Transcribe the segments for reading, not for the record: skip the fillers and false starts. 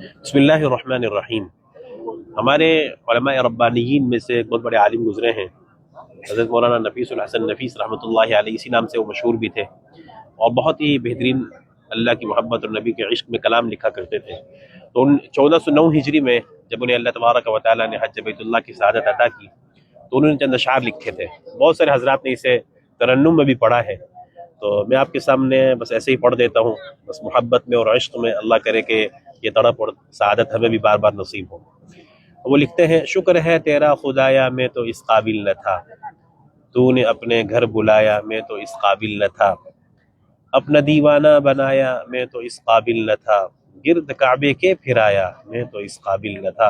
بسم اللہ الرحمن الرحیم۔ ہمارے علماء ربانیین میں سے ایک بہت بڑے عالم گزرے ہیں، حضرت مولانا نفیس الحسن نفیس رحمۃ اللہ علیہ، اسی نام سے وہ مشہور بھی تھے، اور بہت ہی بہترین اللہ کی محبت اور نبی کے عشق میں کلام لکھا کرتے تھے۔ تو 1409 ہجری میں جب انہیں اللہ تبارک و تعالیٰ نے حج بیت اللہ کی سعادت عطا کی تو انہوں نے چند اشعار لکھے تھے۔ بہت سارے حضرات نے اسے ترنم میں بھی پڑھا ہے، تو میں آپ کے سامنے بس ایسے ہی پڑھ دیتا ہوں، بس محبت میں اور عشق میں اللہ کرے کہ یہ تڑپ اور سعادت ہمیں بھی بار بار نصیب ہو۔ وہ لکھتے ہیں: شکر ہے تیرا خدایا، میں تو اس قابل نہ تھا، تو نے اپنے گھر بلایا، میں تو اس قابل نہ تھا، اپنا دیوانہ بنایا، میں تو اس قابل نہ تھا، گرد کعبے کے پھرایا، میں تو اس قابل نہ تھا۔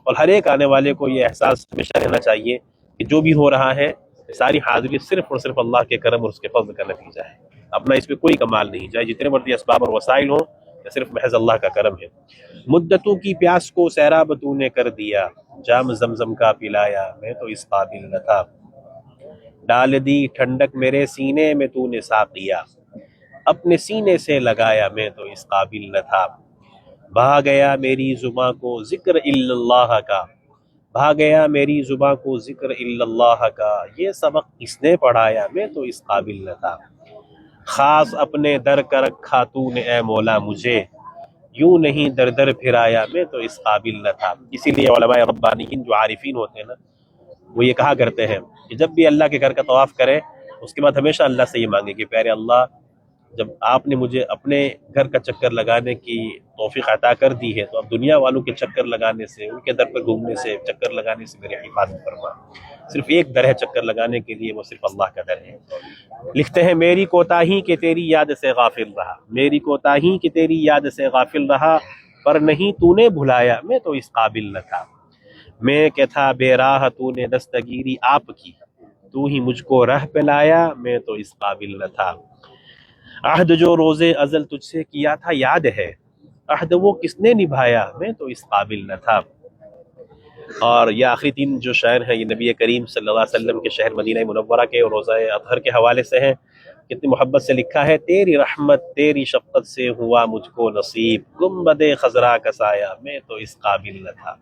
اور ہر ایک آنے والے کو یہ احساس ہمیشہ رہنا چاہیے کہ جو بھی ہو رہا ہے ساری حاضری صرف اور صرف اللہ کے کرم اور اس کے فضل کا نتیجہ ہے، اپنا اس پہ کوئی کمال نہیں، چاہے جتنے مرضی اسباب اور وسائل ہوں، یا صرف محض اللہ کا کرم ہے۔ مدتوں کی پیاس کو سیراب تو نے کر دیا، جام زمزم کا پلایا، میں تو اس قابل نہ تھا، ڈال دی ٹھنڈک میرے سینے میں تو نے ساقیا، اپنے سینے سے لگایا، میں تو اس قابل نہ تھا، بہا گیا میری زباں کو ذکر الا اللہ کا، بہا گیا میری زباں کو ذکر الا اللہ کا، یہ سبق کس نے پڑھایا، میں تو اس قابل نہ تھا، خاص اپنے در کا رکھا تو نے اے مولا مجھے، یوں نہیں در در پھرایا، میں تو اس قابل نہ تھا۔ اسی لیے علماء ربانیین جو عارفین ہوتے ہیں نا، وہ یہ کہا کرتے ہیں کہ جب بھی اللہ کے گھر کا طواف کرے اس کے بعد ہمیشہ اللہ سے یہ مانگے کہ پیارے اللہ، جب آپ نے مجھے اپنے گھر کا چکر لگانے کی توفیق عطا کر دی ہے تو اب دنیا والوں کے چکر لگانے سے، ان کے در پر گھومنے سے، چکر لگانے سے میری حفاظت فرما۔ صرف ایک در ہے چکر لگانے کے لیے، وہ صرف اللہ کا در ہے۔ لکھتے ہیں: میری کوتاہی کہ تیری یاد سے غافل رہا، میری کوتاہی کہ تیری یاد سے غافل رہا، پر نہیں تو نے بھلایا، میں تو اس قابل نہ تھا، میں کہ تھا بے راہ تو نے دستگیری آپ کی، تو ہی مجھ کو راہ پہ لایا، میں تو اس قابل نہ تھا، عہد جو روز ازل تجھ سے کیا تھا یاد ہے، عہد وہ کس نے نبھایا، میں تو اس قابل نہ تھا۔ اور یہ آخری تین جو شعر ہیں یہ نبی کریم صلی اللہ علیہ وسلم کے شہر مدینہ منورہ کے اور روزہ اطہر کے حوالے سے ہیں۔ کتنی محبت سے لکھا ہے: تیری رحمت تیری شفقت سے ہوا مجھ کو نصیب، گنبد خضرا کا سایہ، میں تو اس قابل نہ تھا،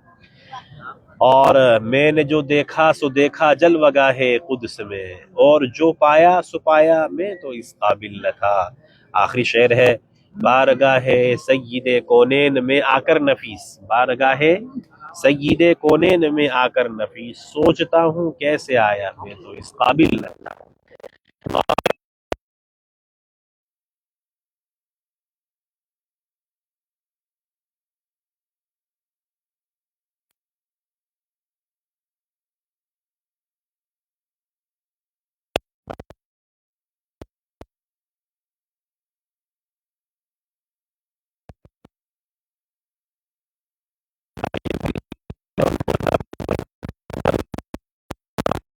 اور میں نے جو دیکھا سو دیکھا جلوہ گاہ قدس میں، اور جو پایا سو پایا، میں تو اس قابل نہ تھا۔ آخری شعر ہے: بارگاہ سید کونین میں آ کر نفیس، بارگاہ سید کونین میں آ کر نفیس، سوچتا ہوں کیسے آیا، میں تو اس قابل نہ تھا۔